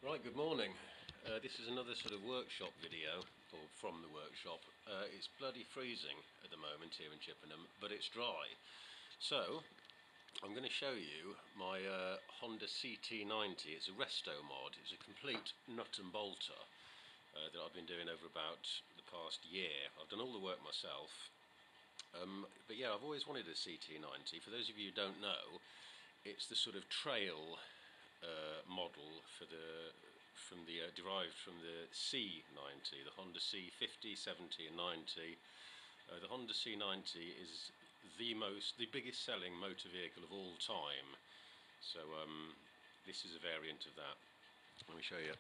Right, good morning. This is another sort of workshop video, or from the workshop. It's bloody freezing at the moment here in Chippenham, but it's dry. So, I'm going to show you my Honda CT90. It's a restomod. It's a complete nut and bolter that I've been doing over about the past year. I've done all the work myself. But yeah, I've always wanted a CT90. For those of you who don't know, it's the sort of trail model derived from the C90, the Honda C50, 70 and 90. The Honda C90 is the biggest selling motor vehicle of all time. So this is a variant of that. Let me show you.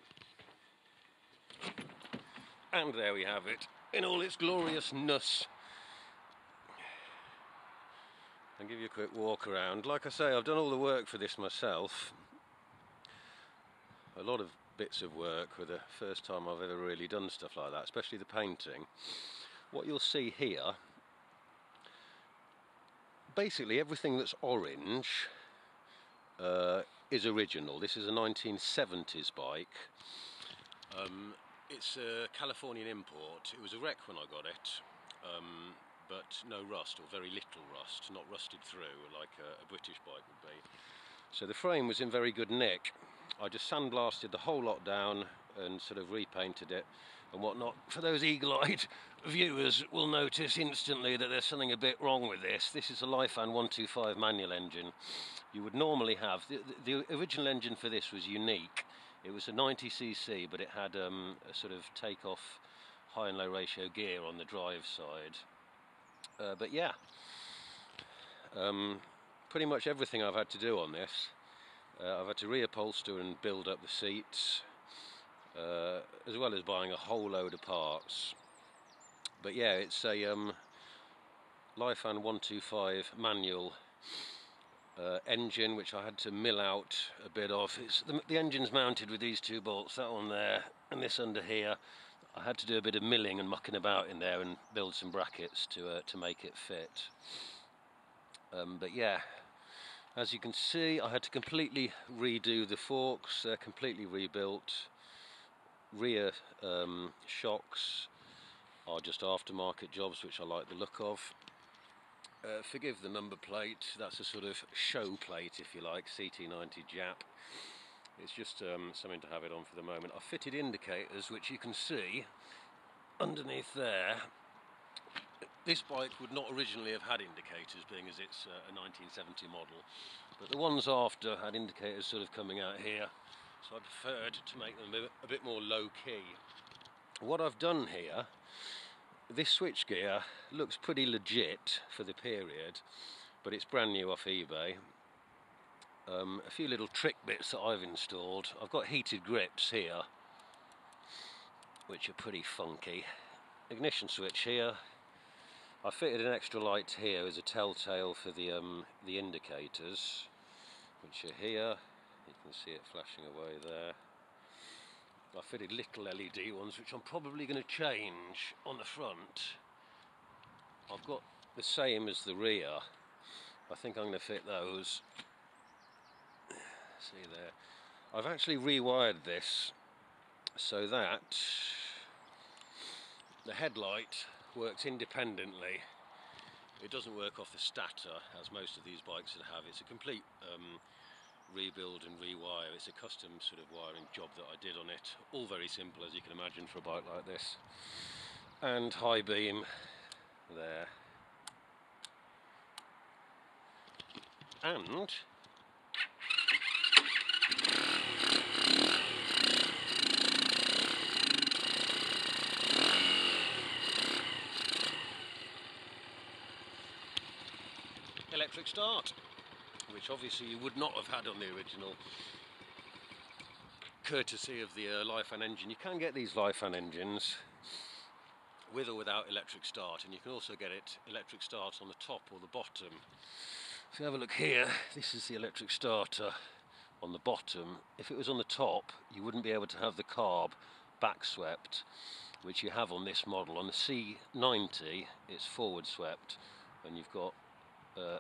And there we have it in all its gloriousness. I'll give you a quick walk around. Like I say, I've done all the work for this myself. A lot of bits of work, for the first time I've ever really done stuff like that, especially the painting. What you'll see here, basically everything that's orange is original. This is a 1970s bike. It's a Californian import. It was a wreck when I got it, but no rust, or very little rust, not rusted through like a British bike would be. So the frame was in very good nick. I just sandblasted the whole lot down and sort of repainted it and whatnot. For those eagle-eyed viewers will notice instantly that there's something a bit wrong with this. This is a Lifan 125 manual engine. You would normally have, the original engine for this was unique. It was a 90cc, but it had a sort of take-off high and low ratio gear on the drive side. But yeah, pretty much everything I've had to do on this. I've had to reupholster and build up the seats, as well as buying a whole load of parts. But yeah, it's a Lifan 125 manual engine, which I had to mill out a bit of. The engine's mounted with these two bolts, that one there and this under here. I had to do a bit of milling and mucking about in there and build some brackets to make it fit. But yeah, as you can see, I had to completely redo the forks. They're completely rebuilt. Rear shocks are just aftermarket jobs, which I like the look of. Forgive the number plate, that's a sort of show plate, if you like, CT90 Jap. It's just something to have it on for the moment. I've fitted indicators, which you can see underneath there. This bike would not originally have had indicators, being as it's a 1970 model, but the ones after had indicators sort of coming out here, so I preferred to make them a bit more low-key. What I've done here, this switchgear looks pretty legit for the period, but it's brand new off eBay. A few little trick bits that I've installed. I've got heated grips here, which are pretty funky. Ignition switch here. I fitted an extra light here as a telltale for the indicators, which are here. You can see it flashing away there. I fitted little LED ones, which I'm probably going to change on the front. I've got the same as the rear. I think I'm going to fit those. See there. I've actually rewired this so that the headlight works independently. It doesn't work off the stator as most of these bikes would have. It's a complete rebuild and rewire. It's a custom sort of wiring job that I did on it. All very simple, as you can imagine, for a bike like this. And high beam there. And electric start, which obviously you would not have had on the original, courtesy of the Lifan engine. You can get these Lifan engines with or without electric start, and you can also get it electric start on the top or the bottom. If you have a look here, this is the electric starter on the bottom. If it was on the top, you wouldn't be able to have the carb back swept, which you have on this model. On the C90, it's forward swept, and you've got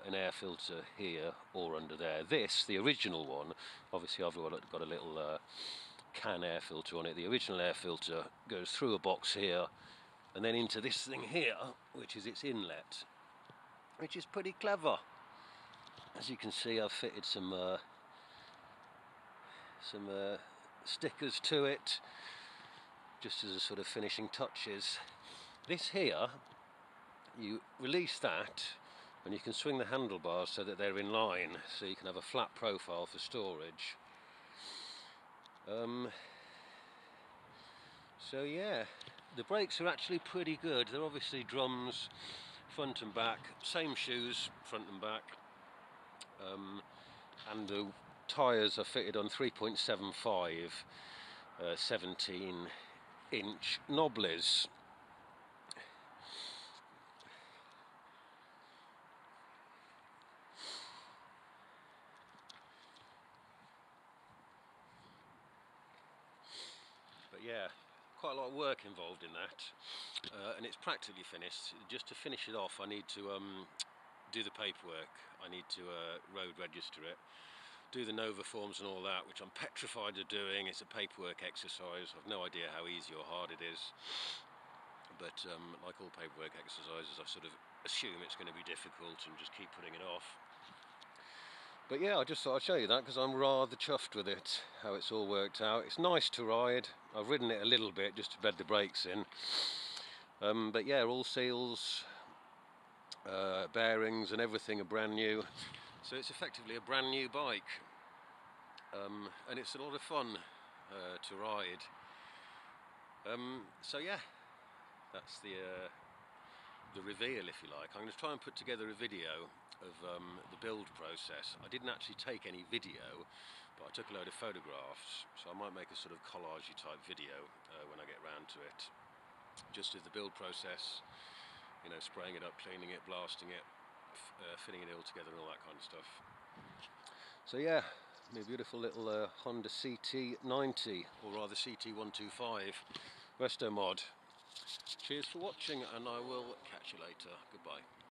an air filter here or under there. This, the original one, obviously I've got a little CAN air filter on it. The original air filter goes through a box here and then into this thing here, which is its inlet, which is pretty clever. As you can see, I've fitted some stickers to it, just as a sort of finishing touches. This here, you release that and you can swing the handlebars so that they're in line, so you can have a flat profile for storage. So yeah, the brakes are actually pretty good. They're obviously drums, front and back, same shoes, front and back, and the tyres are fitted on 3.75 17-inch knobblies. But yeah, quite a lot of work involved in that, and it's practically finished. Just to finish it off, I need to do the paperwork. I need to road register it, do the Nova forms and all that, which I'm petrified of doing. It's a paperwork exercise. I've no idea how easy or hard it is, but like all paperwork exercises, I sort of assume it's going to be difficult and just keep putting it off. But yeah, I just thought I'd show you that because I'm rather chuffed with it, how it's all worked out. It's nice to ride. I've ridden it a little bit just to bed the brakes in. But yeah, all seals, bearings and everything are brand new. So it's effectively a brand new bike. And it's a lot of fun to ride. So yeah, that's the reveal, if you like. I'm going to try and put together a video of the build process. I didn't actually take any video, but I took a load of photographs, so I might make a sort of collage-y type video when I get round to it, just of the build process, you know, spraying it up, cleaning it, blasting it, fitting it all together and all that kind of stuff. So yeah, my beautiful little Honda CT90, or rather CT125 restomod. Cheers for watching, and I will catch you later. Goodbye.